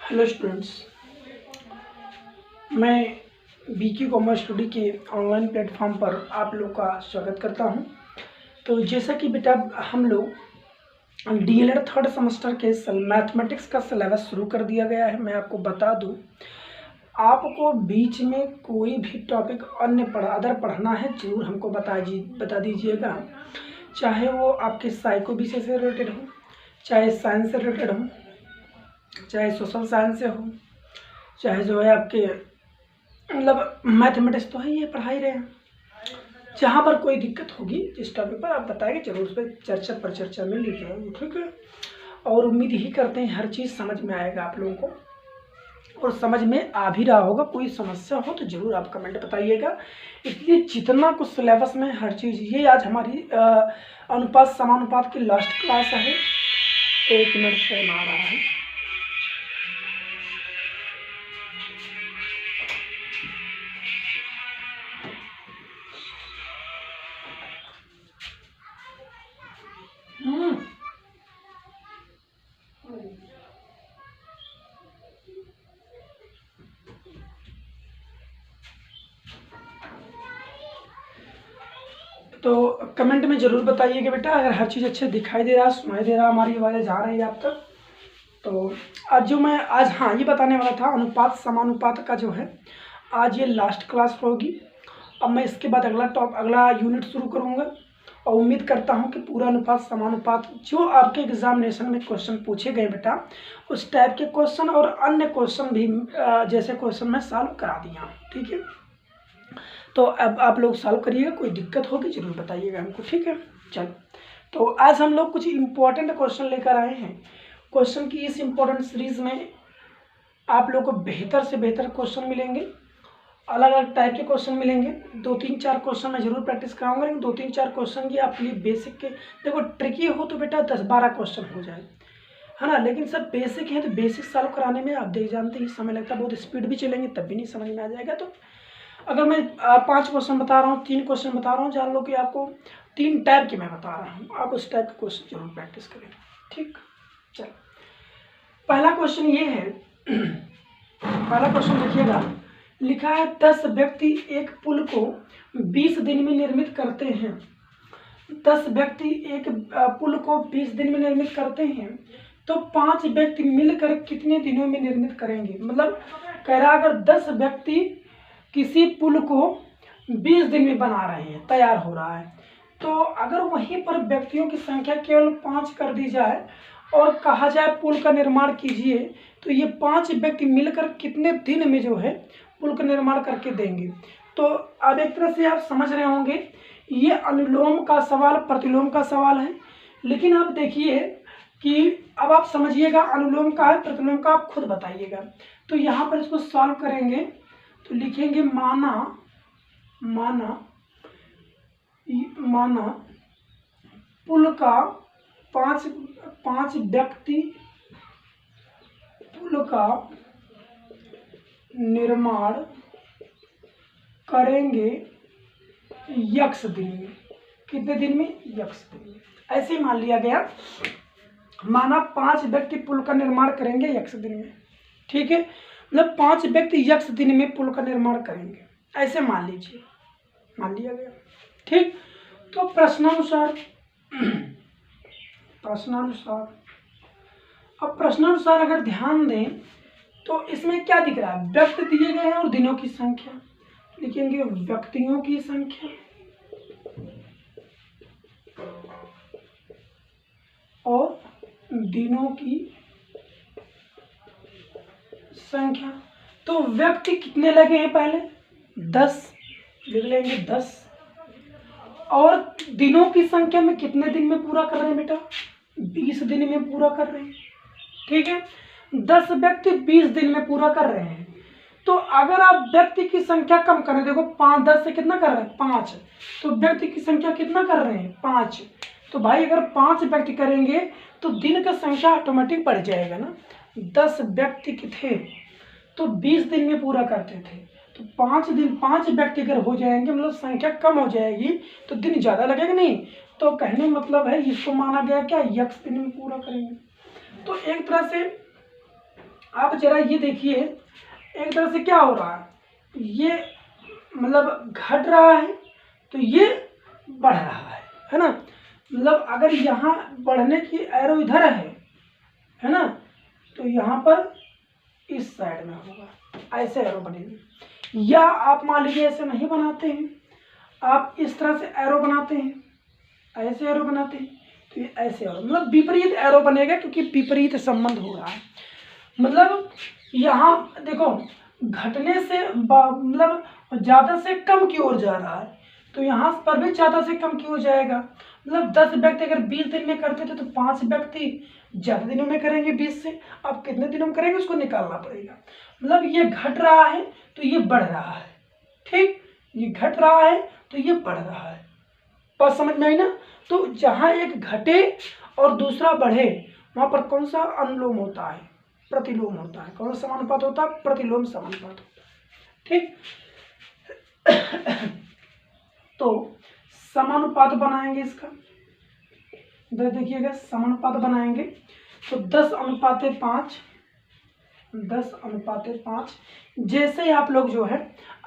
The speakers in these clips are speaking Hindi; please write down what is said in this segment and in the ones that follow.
हेलो स्टूडेंट्स, मैं बीके कॉमर्स स्टडी के ऑनलाइन प्लेटफॉर्म पर आप लोग का स्वागत करता हूं। तो जैसा कि बेटा हम लोग डीएलएड थर्ड सेमेस्टर के मैथमेटिक्स का सिलेबस शुरू कर दिया गया है। मैं आपको बता दूं, आपको बीच में कोई भी टॉपिक अदर पढ़ना है जरूर हमको बता दीजिएगा। चाहे वो आपके साइको विषय से रिलेटेड हो, चाहे साइंस से रिलेटेड हो, चाहे सोशल साइंस से हो, चाहे जो है आपके मतलब मैथमेटिक्स तो है, ये पढ़ा ही रहे हैं। जहाँ पर कोई दिक्कत होगी जिस टॉपिक पर आप बताएंगे जरूर उस पर चर्चा में ली जाएगी, ठीक है। और उम्मीद ही करते हैं हर चीज़ समझ में आएगा आप लोगों को, और समझ में आ भी रहा होगा। कोई समस्या हो तो ज़रूर आप कमेंट बताइएगा। इसलिए जितना कुछ सिलेबस में हर चीज़, ये आज हमारी अनुपात समानुपात की लास्ट क्लास है। 1 मिनट फोन आ रहा है। तो कमेंट में ज़रूर बताइएगा बेटा, अगर हर चीज़ अच्छे दिखाई दे रहा, सुनाई दे रहा, हमारी आवाज़ें जा रही है आप तक। तो आज जो मैं ये बताने वाला था, अनुपात समानुपात का जो है आज ये लास्ट क्लास होगी। अब मैं इसके बाद अगला यूनिट शुरू करूँगा, और उम्मीद करता हूँ कि पूरा अनुपात समानुपात जो आपके एग्जामिनेशन में क्वेश्चन पूछे गए बेटा, उस टाइप के क्वेश्चन और अन्य क्वेश्चन भी जैसे क्वेश्चन मैं सॉल्व करा दिया, ठीक है। तो अब आप लोग सॉल्व करिएगा, कोई दिक्कत होगी जरूर बताइएगा हमको, ठीक है। चलो, तो आज हम लोग कुछ इम्पोर्टेंट क्वेश्चन लेकर आए हैं। क्वेश्चन की इस इम्पोर्टेंट सीरीज में आप लोग को बेहतर से बेहतर क्वेश्चन मिलेंगे, अलग अलग टाइप के क्वेश्चन मिलेंगे। 2-3-4 क्वेश्चन मैं जरूर प्रैक्टिस कराऊंगा, लेकिन 2-3-4 क्वेश्चन ये आपके लिए बेसिक के, देखो ट्रिकी हो तो बेटा 10-12 क्वेश्चन हो जाए, है ना। लेकिन सब बेसिक है तो बेसिक सॉल्व कराने में आप देख जानते ही समय लगता है, बहुत स्पीड भी चलेंगे तब भी नहीं समझ में आ जाएगा। तो अगर मैं 5 क्वेश्चन बता रहा हूँ, 3 क्वेश्चन बता रहा हूँ, जान लो कि आपको 3 टाइप के मैं बता रहा हूँ, आप उस टाइप के क्वेश्चन जरूर प्रैक्टिस करें, ठीक। चलो, पहला क्वेश्चन ये है। पहला क्वेश्चन देखिएगा, लिखा है 10 व्यक्ति एक पुल को 20 दिन में निर्मित करते हैं। 10 व्यक्ति एक पुल को 20 दिन में निर्मित करते हैं, तो 5 व्यक्ति मिलकर कितने दिनों में निर्मित करेंगे। मतलब कह रहा अगर 10 व्यक्ति किसी पुल को 20 दिन में बना रहे हैं, तैयार हो रहा है, तो अगर वहीं पर व्यक्तियों की संख्या केवल 5 कर दी जाए और कहा जाए पुल का निर्माण कीजिए, तो ये 5 व्यक्ति मिलकर कितने दिन में जो है पुल का निर्माण करके देंगे। तो अब एक तरह से आप समझ रहे होंगे, ये अनुलोम का सवाल प्रतिलोम का सवाल है। लेकिन आप देखिए कि अब आप समझिएगा अनुलोम का है प्रतिलोम का, आप खुद बताइएगा। तो यहाँ पर इसको सॉल्व करेंगे तो लिखेंगे माना पुल का 5 व्यक्ति पुल का निर्माण करेंगे यक्स दिन में। कितने दिन में? यक्स दिन में। ऐसे ही मान लिया गया, माना 5 व्यक्ति पुल का निर्माण करेंगे यक्स दिन में, ठीक है। मतलब 5 व्यक्ति यक्स दिन में पुल का निर्माण करेंगे, ऐसे मान लीजिए, मान लिया गया, ठीक। तो प्रश्नानुसार अगर ध्यान दें तो इसमें क्या दिख रहा है, व्यक्ति दिए गए हैं और दिनों की संख्या। लिखेंगे व्यक्तियों की संख्या और दिनों की संख्या। तो व्यक्ति कितने लगे हैं, पहले 10 लिख लेंगे, 10। और दिनों की संख्या में कितने दिन में पूरा कर रहे हैं बेटा, 20 दिन में पूरा कर रहे हैं, ठीक है। 10 व्यक्ति 20 दिन में पूरा कर रहे हैं। तो अगर आप व्यक्ति की संख्या कम करें, देखो 10 से कितना कर रहे हैं, 5, तो व्यक्ति की संख्या कितना कर रहे हैं, 5। तो भाई अगर 5 व्यक्ति करेंगे तो दिन का संख्या ऑटोमेटिक बढ़ जाएगा ना। 10 व्यक्ति के थे तो 20 दिन में पूरा करते थे, तो 5 व्यक्ति अगर हो जाएंगे, मतलब संख्या कम हो जाएगी तो दिन ज़्यादा लगेगा नहीं। तो कहने मतलब है इसको माना गया क्या, यक्स दिन में पूरा करेंगे। तो एक तरह से आप जरा ये देखिए, एक तरह से क्या हो रहा है, ये मतलब घट रहा है तो ये बढ़ रहा है ना। मतलब अगर यहाँ बढ़ने की एरो इधर है ना, तो यहाँ पर इस साइड में होगा, ऐसे एरो बनेगी। या आप मान लीजिए ऐसे नहीं बनाते हैं, आप इस तरह से एरो बनाते हैं, ऐसे एरो बनाते हैं, तो ये ऐसे एरो मतलब विपरीत एरो बनेगा, क्योंकि विपरीत संबंध हो रहा है। मतलब यहाँ देखो घटने से मतलब ज़्यादा से कम की ओर जा रहा है, तो यहाँ पर भी ज़्यादा से कम की ओर जाएगा। मतलब 10 व्यक्ति अगर 20 दिन में करते थे तो 5 व्यक्ति ज़्यादा दिनों में करेंगे 20 से। अब कितने दिनों में करेंगे उसको निकालना पड़ेगा। मतलब ये घट रहा है तो ये बढ़ रहा है, ठीक, ये घट रहा है तो ये बढ़ रहा है। बात समझ में आई ना। तो जहाँ एक घटे और दूसरा बढ़े वहाँ पर कौन सा अनुलोम होता है, प्रतिलोम होता है। कौन सा समानुपात होता है, प्रतिलोम समानुपात होता है, ठीक। तो समानुपात बनाएंगे इसका, देखिएगा समानुपात बनाएंगे तो 10:5, 10:5। जैसे ही आप लोग जो है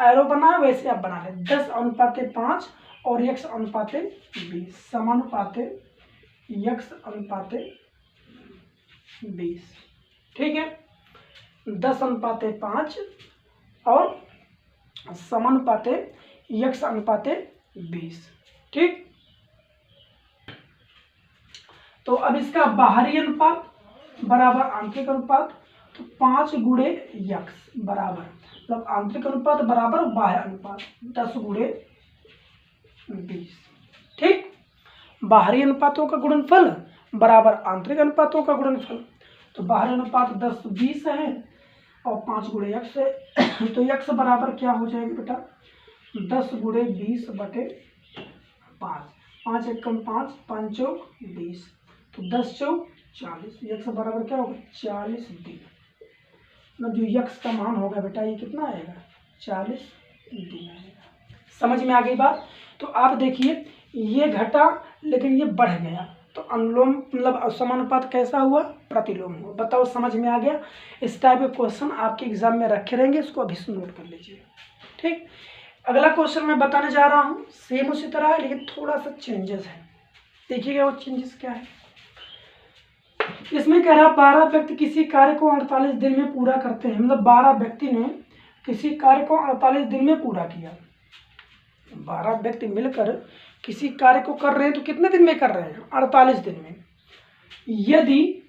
एरो बनाए वैसे आप बना लें, 10:5 और x/20, समानुपाते x/20, ठीक है। 10:5 और समानुपाते x/20, ठीक। तो अब इसका बाहरी अनुपात बराबर आंतरिक अनुपात, तो 5 गुणे x बराबर, मतलब आंतरिक अनुपात बराबर बाह्य अनुपात 10 गुणे 20, ठीक। बाहरी अनुपातों का गुणनफल बराबर आंतरिक अनुपातों का गुणनफल, तो बाहरी अनुपात 10/20 है और 5 गुणे x है, तो x बराबर क्या हो जाएगा बेटा, 10 गुणे 20 बटे 5, 5 एकम 5, 5 चौक 20, तो 10 चौक 40, x बराबर क्या होगा 40 दिन। मतलब जो x का मान होगा बेटा ये कितना आएगा, 40 दिन आएगा। समझ में आ गई बात। तो आप देखिए ये घटा लेकिन ये बढ़ गया, तो अनुलोम मतलब समानुपात कैसा हुआ, प्रतिलोम हुआ। बताओ समझ में आ गया। इस टाइप के क्वेश्चन आपके एग्जाम में रखे रहेंगे, इसको अभी से नोट कर लीजिए, ठीक। अगला क्वेश्चन मैं बताने जा रहा हूँ, सेम उसी तरह है लेकिन थोड़ा सा चेंजेस है। देखिएगा वो चेंजेस क्या है। इसमें कह रहा 12 व्यक्ति किसी कार्य को 48 दिन में पूरा करते हैं। मतलब 12 व्यक्ति ने किसी कार्य को 48 दिन में पूरा किया। 12 व्यक्ति मिलकर किसी कार्य को कर रहे हैं तो कितने दिन में कर रहे हैं, 48 दिन में। यदि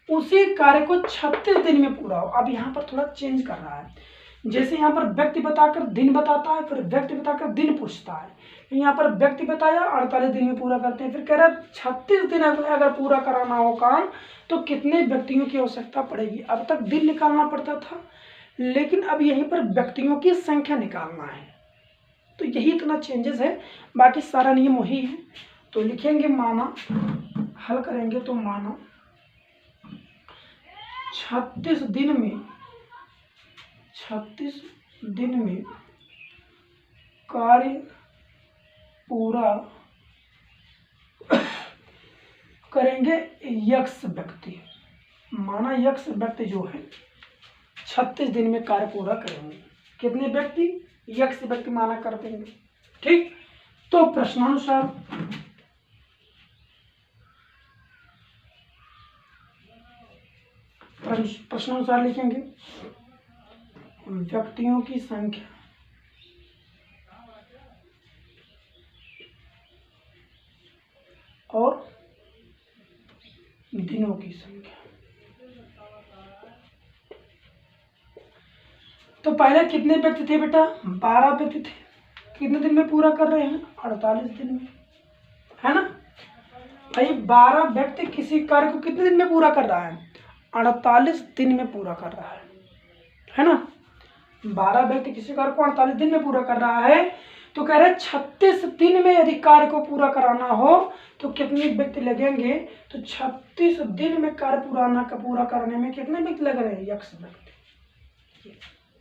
उसी कार्य को 36 दिन में पूरा हो। अब यहाँ पर थोड़ा चेंज कर रहा है, जैसे यहाँ पर व्यक्ति बताकर दिन बताता है, फिर व्यक्ति बताकर दिन पूछता है। यहाँ पर व्यक्ति बताया 48 दिन में पूरा करते हैं, फिर कह रहा है 36 दिन अगर पूरा कराना हो काम तो कितने व्यक्तियों की आवश्यकता पड़ेगी। अब तक दिन निकालना पड़ता था, लेकिन अब यहीं पर व्यक्तियों की संख्या निकालना है। तो यही इतना चेंजेस है, बाकी सारा नियम वही है। तो लिखेंगे माना, हल करेंगे तो माना 36 दिन में कार्य पूरा करेंगे यक्स व्यक्ति। माना यक्स व्यक्ति जो है 36 दिन में कार्य पूरा करेंगे। कितने व्यक्ति, यक्स व्यक्ति माना कर देंगे, ठीक। तो प्रश्नानुसार लिखेंगे व्यक्तियों की संख्या और दिनों की संख्या। तो पहले कितने व्यक्ति थे बेटा, 12 व्यक्ति थे। कितने दिन में पूरा कर रहे हैं, 48 दिन में, है ना भाई। 12 व्यक्ति किसी कार्य को कितने दिन में पूरा कर रहा है, 48 दिन में पूरा कर रहा है ना। 12 व्यक्ति किसी कार्य को 48 दिन में पूरा कर रहा है, तो कह रहे 36 दिन में यदि कार्य को पूरा कराना हो तो कितने व्यक्ति लगेंगे। तो 36 दिन में कार्य पूरा करने में कितने व्यक्ति लग रहे हैं, यक्स व्यक्ति।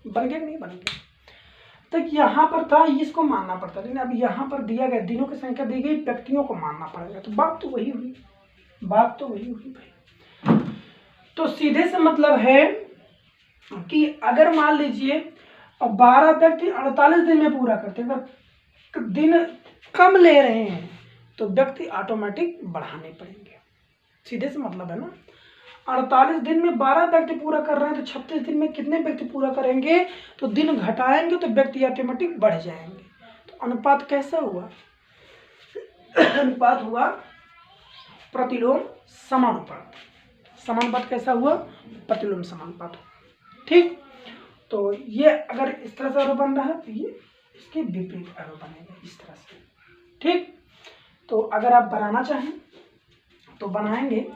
बन गया कि नहीं बन गया। तो यहाँ पर था इसको मानना पड़ता, लेकिन अब यहाँ पर दिया गया दिनों की संख्या दी गई, व्यक्तियों को मानना पड़ेगा। तो बात तो वही हुई भाई। तो सीधे से मतलब है कि अगर मान लीजिए 12 व्यक्ति 48 दिन में पूरा करते हैं, अगर दिन कम ले रहे हैं तो व्यक्ति ऑटोमेटिक बढ़ाने पड़ेंगे। सीधे से मतलब है ना, 48 दिन में 12 व्यक्ति पूरा कर रहे हैं तो 36 दिन में कितने व्यक्ति पूरा करेंगे, तो दिन घटाएंगे तो व्यक्ति ऑटोमेटिक बढ़ जाएंगे। तो अनुपात कैसा हुआ? अनुपात हुआ प्रतिलोम समानुपात। समानुपात कैसा हुआ? प्रतिलोम समानुपात। ठीक, तो ये अगर इस तरह से एरो बन रहा है तो ये इसके विपरीत एरो बनेगा इस तरह से। ठीक, तो अगर आप बनाना चाहें तो बनाएंगे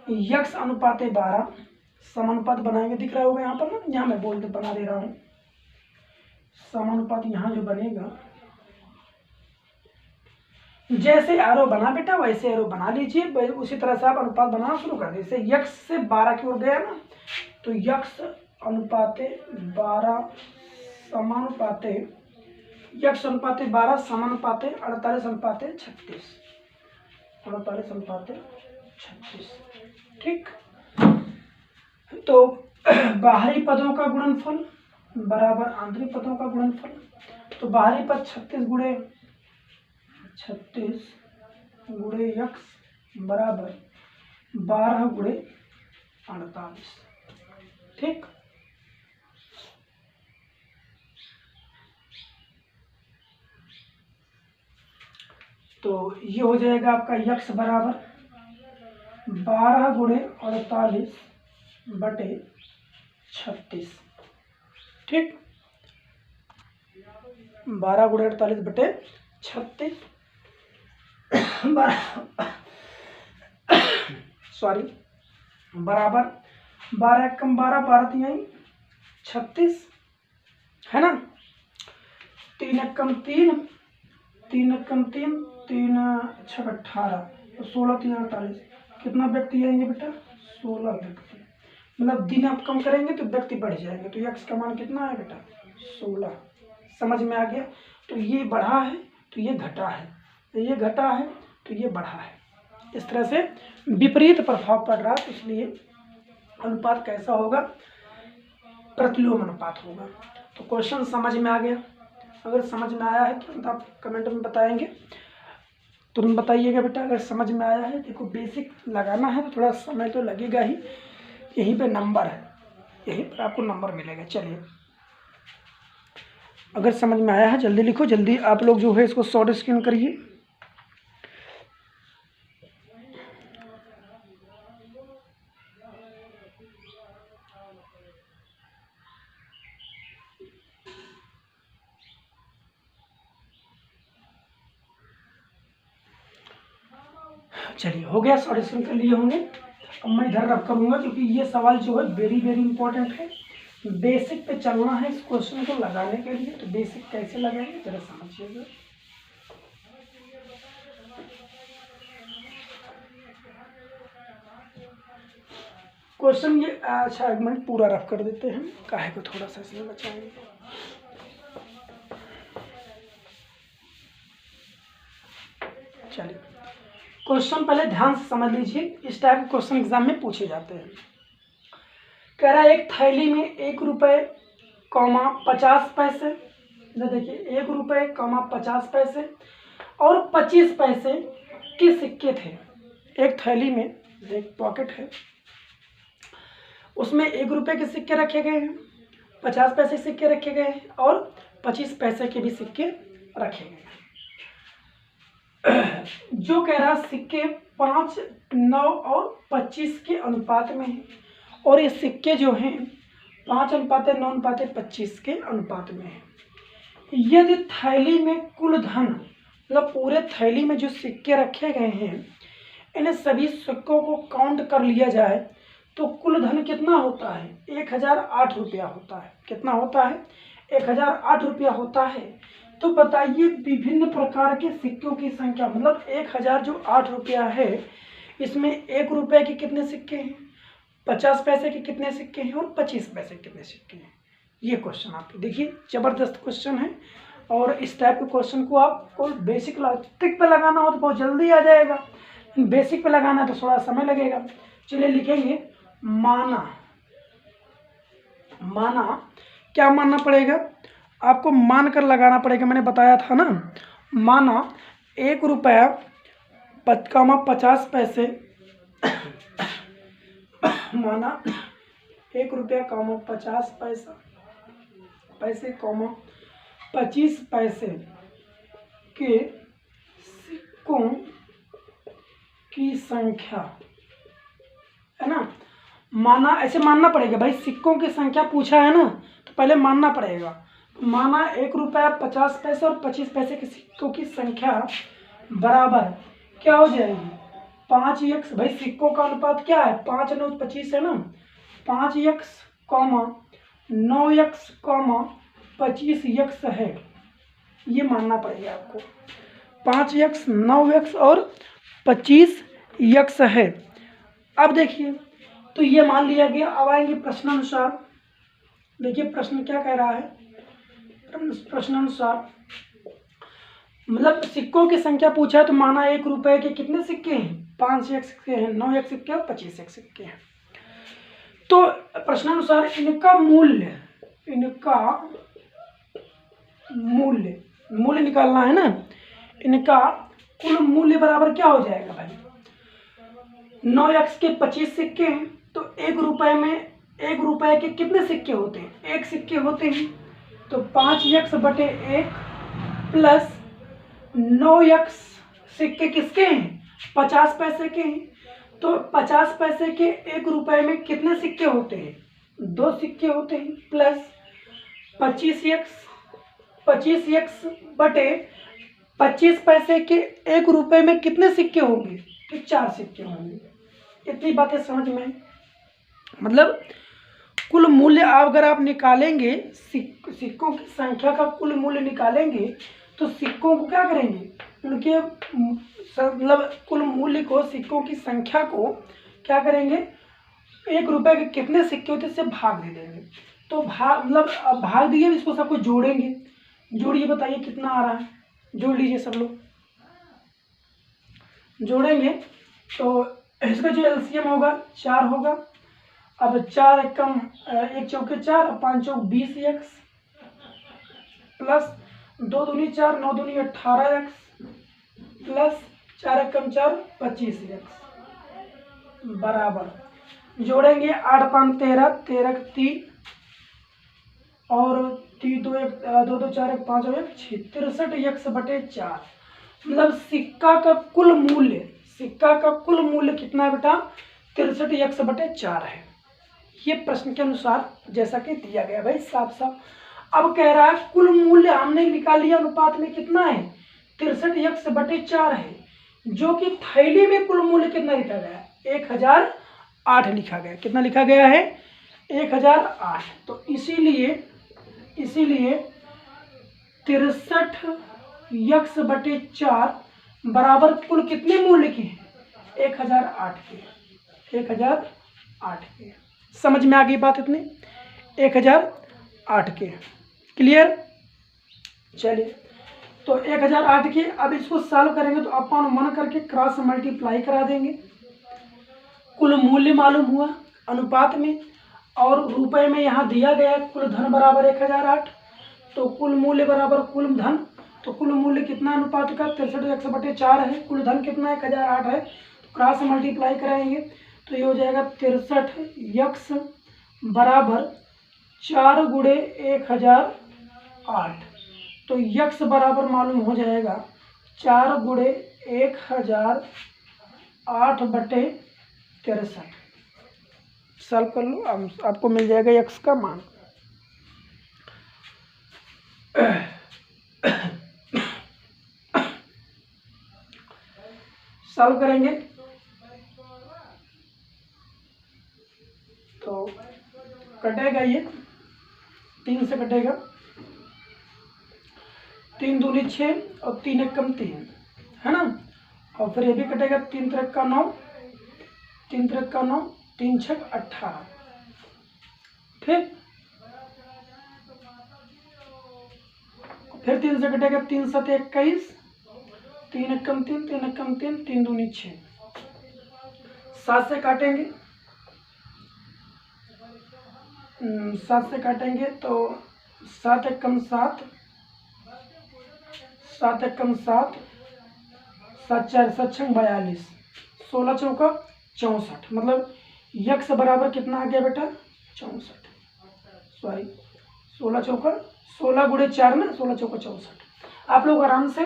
यक्स अनुपाते 12 समानुपात बनाएंगे। दिख रहा होगा यहाँ पर ना, यहाँ मैं बोल बना दे रहा हूँ। समानुपात यहाँ जो बनेगा, जैसे एरो बना बेटा वैसे एरो बना लीजिए, उसी तरह से आप अनुपात बनाना शुरू कर दीजिए। जैसे यक्स से 12 की ओर गया ना, तो यक्स अनुपाते 12 समानुपाते, यक्स अनुपाते 12 समानुपाते 48 अनुपाते 36, 48 अनुपाते 36। ठीक, तो बाहरी पदों का गुणनफल बराबर आंतरिक पदों का गुणनफल। तो बाहरी पद 36 गुणे यक्स बराबर 12 गुणे 48। ठीक, तो ये हो जाएगा आपका यक्स बराबर 12 गुणे 48 बटे 36। ठीक, 12 गुणे 48 बटे 36 सॉरी बराबर 12 कम 12 12 3 36 है ना, 3 कम 3 3 कम 3 3 6 18, 16 3 48। कितना व्यक्ति आएंगे बेटा? 16 व्यक्ति। मतलब दिन आप कम करेंगे तो व्यक्ति बढ़ जाएंगे। तो यक्स का मान कितना है बेटा? 16। समझ में आ गया? तो ये बढ़ा है तो ये घटा है, तो ये घटा है तो ये बढ़ा है। इस तरह से विपरीत प्रभाव पड़ रहा है, तो इसलिए अनुपात कैसा होगा? प्रतिलोम अनुपात होगा। तो क्वेश्चन समझ में आ गया? अगर समझ में आया है तो आप कमेंट में बताएंगे, तुरंत बताइएगा बेटा अगर समझ में आया है। देखो बेसिक लगाना है तो थोड़ा समय तो लगेगा ही, यहीं पे नंबर है, यहीं पर आपको नंबर मिलेगा। चलिए, अगर समझ में आया है जल्दी लिखो, जल्दी आप लोग जो है इसको शॉर्ट स्क्रीन करिए। चलिए, हो गया, शॉर्ट स्क्रीन कर लिए होंगे। अब मैं इधर रब करूँगा क्योंकि ये सवाल जो है वेरी वेरी इंपॉर्टेंट है। बेसिक पे चलना है इस क्वेश्चन को लगाने के लिए। तो बेसिक कैसे लगाएंगे जरा समझिएगा। क्वेश्चन ये अच्छा एक मिनट पूरा रफ कर देते हैं, काहे को थोड़ा सा इसमें बचाएंगे। चलिए, क्वेश्चन पहले ध्यान से समझ लीजिए, इस टाइप के क्वेश्चन एग्जाम में पूछे जाते हैं। कह रहा है एक थैली में 1 रुपये, 50 पैसे, देखिए 1 रुपये, 50 पैसे और 25 पैसे के सिक्के थे। एक थैली में एक पॉकेट है, उसमें 1 रुपये के सिक्के रखे गए हैं, 50 पैसे सिक्के रखे गए हैं और 25 पैसे के भी सिक्के रखे गए हैं। जो कह रहा सिक्के 5, 9 और 25 के अनुपात में है, और ये सिक्के जो हैं 5:9:25 के अनुपात में है। यदि थैली में कुल धन, मतलब पूरे थैली में जो सिक्के रखे गए हैं, इन्हें सभी सिक्कों को काउंट कर लिया जाए तो कुल धन कितना होता है? 1008 रुपया होता है। कितना होता है? 1008 रुपया होता है। तो बताइए विभिन्न प्रकार के सिक्कों की संख्या, मतलब 1000 जो 8 रुपया है, इसमें 1 रुपये के कितने सिक्के हैं, 50 पैसे के कितने सिक्के हैं और 25 पैसे के कितने सिक्के हैं। ये क्वेश्चन आपको देखिए जबरदस्त क्वेश्चन है, और इस टाइप के क्वेश्चन को आपको बेसिक लॉजिक पे लगाना हो तो बहुत जल्दी आ जाएगा, बेसिक पे लगाना तो थोड़ा समय लगेगा। चलिए लिखेंगे माना माना, क्या मानना पड़ेगा आपको, मान कर लगाना पड़ेगा, मैंने बताया था ना। माना 1 रुपया 50 पैसे माना 1 रुपया 50 पैसे 25 पैसे के सिक्कों की संख्या, है ना। माना, ऐसे मानना पड़ेगा भाई, सिक्कों की संख्या पूछा है ना, तो पहले मानना पड़ेगा। माना 1 रुपया 50 पैसे और 25 पैसे के सिक्कों की संख्या बराबर क्या हो जाएगी, 5x। भाई सिक्कों का अनुपात क्या है, 5 9 25 है ना, 5x 9x 25x है, ये मानना पड़ेगा आपको। 5x 9x और 25x है। अब देखिए, तो ये मान लिया गया। अब आएंगे प्रश्नानुसार। देखिए प्रश्न क्या कह रहा है, प्रश्नानुसार मतलब सिक्कों की संख्या पूछा है, तो माना 1 रुपए के कितने सिक्के हैं, 5x सिक्के हैं, 9x सिक्के और 25x सिक्के हैं। तो प्रश्नानुसार इनका मूल्य निकालना है ना। इनका कुल मूल्य बराबर क्या हो जाएगा भाई, 9x के 25 सिक्के हैं, तो 1 रुपए में 1 रुपए के कितने सिक्के होते हैं, 1 सिक्के होते हैं, तो 5x बटे 1 प्लस 9x सिक्के किसके हैं, 50 पैसे के हैं, तो 50 पैसे के 1 रुपए में कितने सिक्के होते हैं, 2 सिक्के होते हैं, प्लस 25x बटे 25 पैसे के 1 रुपए में कितने सिक्के होंगे, तो 4 सिक्के होंगे। इतनी बातें समझ में, मतलब कुल मूल्य अगर आप निकालेंगे, सिक्कों की संख्या का कुल मूल्य निकालेंगे, तो सिक्कों को क्या करेंगे, उनके मतलब कुल मूल्य को, सिक्कों की संख्या को क्या करेंगे, 1 रुपए के कितने सिक्के होते हैं इससे भाग दे देंगे। तो मतलब भाग दिए, इसको सबको जोड़ेंगे। जोड़िए, बताइए कितना आ रहा है, जोड़ लीजिए सब लोग, जोड़ेंगे तो इसका जो एलसीएम होगा 4 होगा। अब 4 एकम 1 चौके 4 और 5 चौक 20x प्लस 2 दूनी 4 9 दूनी 18x प्लस 4 एकम 4 25x बराबर, जोड़ेंगे 8 5 13 13 3 और 3 2 1 2 2 4 1 5 और 1 6 63x बटे 4। मतलब सिक्का का कुल मूल्य कितना है बेटा, 63x बटे 4 है। ये प्रश्न के अनुसार जैसा कि दिया गया भाई, साफ साफ। अब कह रहा है कुल मूल्य हमने निकाल लिया, अनुपात में कितना है, 63x बटे 4 है, जो कि थैली में कुल मूल्य कितना लिखा गया है, 1008 लिखा गया। कितना लिखा गया है, 1008। तो इसीलिए 63x बटे 4 बराबर कुल कितने मूल्य के हैं, 1008 के, 1008 के। समझ में आ गई बात इतनी, 1008 के, क्लियर। चलिए, तो 1008 के, अब इसको सॉल्व करेंगे तो अपन मन करके क्रॉस मल्टीप्लाई करा देंगे। कुल मूल्य मालूम हुआ अनुपात में, और रुपए में यहाँ दिया गया है कुल धन बराबर 1008, तो कुल मूल्य बराबर कुल धन। तो कुल मूल्य कितना अनुपात का, 63x बटे 4 है, कुल धन कितना 1008 है, तो क्रॉस मल्टीप्लाई कराएंगे तो ये हो जाएगा 63x बराबर 4 गुणे 1008। तो यक्स बराबर मालूम हो जाएगा 4 गुणे 1008 बटे 63। सॉल्व कर लो, आपको मिल जाएगा यक्स का मान। सॉल्व करेंगे तो कटेगा, ये 3 से कटेगा, 3 दूनी 6 और 3 एकम 3, है ना। और फिर ये भी कटेगा, 3 त्रिक का 9, 3 त्रिक का 9, 3 छक 18। ठीक, फिर 3 से कटेगा, 3 7 21, 3 एकम 3, 3 एकम 3, 3 दूनी 6, 7 से काटेंगे 7 से काटेंगे तो 7 एकम 7, 7 एकम 7, 7 4 7 6 42, 16 चौका 64। मतलब यक्स बराबर कितना आ गया बेटा 64, सॉरी 16 चौका 16 गुणे 4 ना, 16 चौका 64। आप लोग आराम से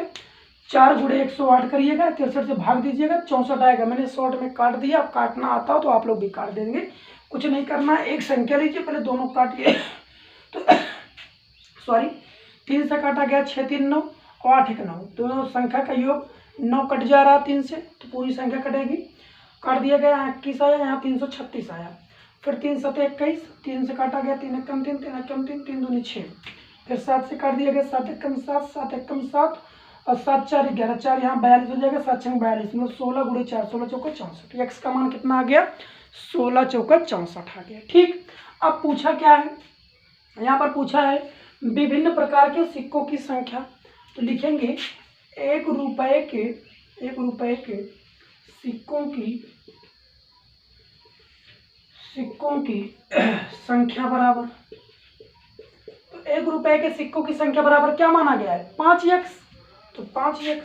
4 गुणे 108 करिएगा, 63 से भाग दीजिएगा, 64 आएगा। मैंने शॉर्ट में काट दिया, अब काटना आता हो तो आप लोग भी काट देंगे, कुछ नहीं करना। एक संख्या लीजिए, पहले दोनों काटिए तो सॉरी 3 से काटा गया 6 3 9 और 8 1 9, दोनों संख्या का योग 9 कट जा रहा 3 से, तो पूरी संख्या कटेगी। काट दिया गया, 21 आया, यहाँ 336 आया। फिर 3 7 21, 3 से काटा गया 3 एकम 3, 3 एकम 3, 3 दूनी 6। फिर 7 से काट दिया गया 7 एकम 7, 7 एकम 7 और 7 4 11, 4 यहाँ 42 हो जाएगा, 7 6 42, मतलब 16 गुणे 4, 16 चौका 64। एक्स का मान कितना आ गया 16 चौका 64 आ गया। ठीक, अब पूछा क्या है, यहाँ पर पूछा है विभिन्न प्रकार के सिक्कों की संख्या। तो लिखेंगे 1 रुपए के सिक्कों की संख्या बराबर, तो 1 रुपए के सिक्कों की संख्या बराबर क्या माना गया है 5x, तो 5x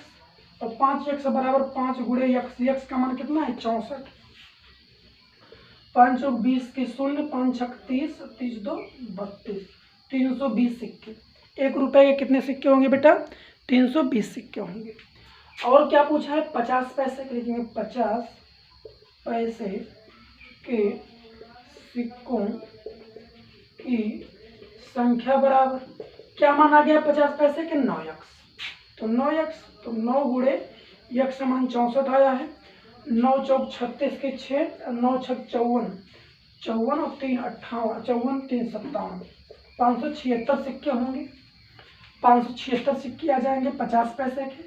और 5x बराबर 5 गुणे x, x का मान कितना है 64, 5 चौक 20 के 0, 5 छक 30, 30 2 32, 320 सिक्के। 1 रुपए के कितने सिक्के होंगे बेटा 320 सिक्के होंगे। और क्या पूछा है 50 पैसे के, लिखेंगे 50 पैसे के सिक्कों की संख्या बराबर क्या माना गया 50 पैसे के 9x, तो 9x, तो 9 गुणे x समान 64 आया है, 9 चौक 36 के 6, 9 छक 54, 54 और 3 58, 54 3 57, 576 सिक्के होंगे। 576 सिक्के आ जाएंगे 50 पैसे के,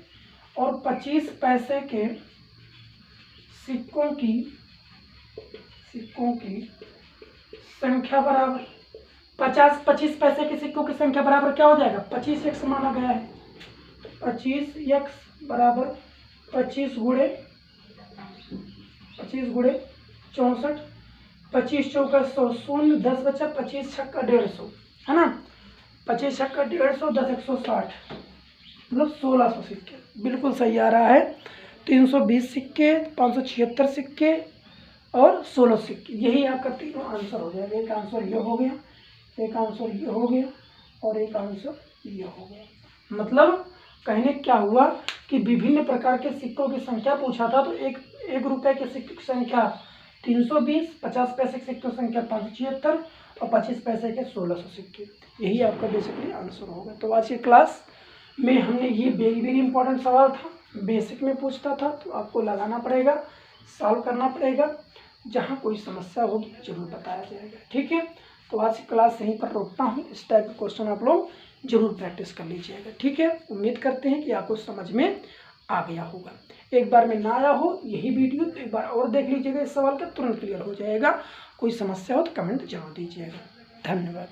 और 25 पैसे के सिक्कों की संख्या बराबर 25 पैसे के सिक्कों की संख्या बराबर क्या हो जाएगा 25x माना गया है, 25x बराबर 25 गुणे 64, 25 चौका 100, 0 10 बचा, 25 छक्का 150 है ना, 25 छक्का 150, 10 160, मतलब 1600 सिक्के। बिल्कुल सही आ रहा है, 320 सिक्के, 576 सिक्के और 16 सिक्के, यही आपका तीनों आंसर हो जाएगा। एक आंसर ये हो गया, एक आंसर ये हो गया और एक आंसर ये हो गया। मतलब कहने क्या हुआ कि विभिन्न प्रकार के सिक्कों की संख्या पूछा था, तो एक रुपए के सिक्के की संख्या 320, 50 पैसे के सिक्कों की संख्या 576 और 25 पैसे के 1600 सिक्के, यही आपका बेसिकली आंसर होगा। तो आज की क्लास में हमने ये वेरी इंपॉर्टेंट सवाल था, बेसिक में पूछता था, तो आपको लगाना पड़ेगा, सॉल्व करना पड़ेगा, जहाँ कोई समस्या होगी जरूर बताया जाएगा। ठीक है, तो आज की क्लास यहीं पर रोकता हूँ। इस टाइप के क्वेश्चन आप लोग जरूर प्रैक्टिस कर लीजिएगा। ठीक है, उम्मीद करते हैं कि आपको समझ में आ गया होगा। एक बार में ना आया हो यही वीडियो तो एक बार और देख लीजिएगा, इस सवाल का तुरंत क्लियर हो जाएगा। कोई समस्या हो तो कमेंट जरूर दीजिएगा। धन्यवाद।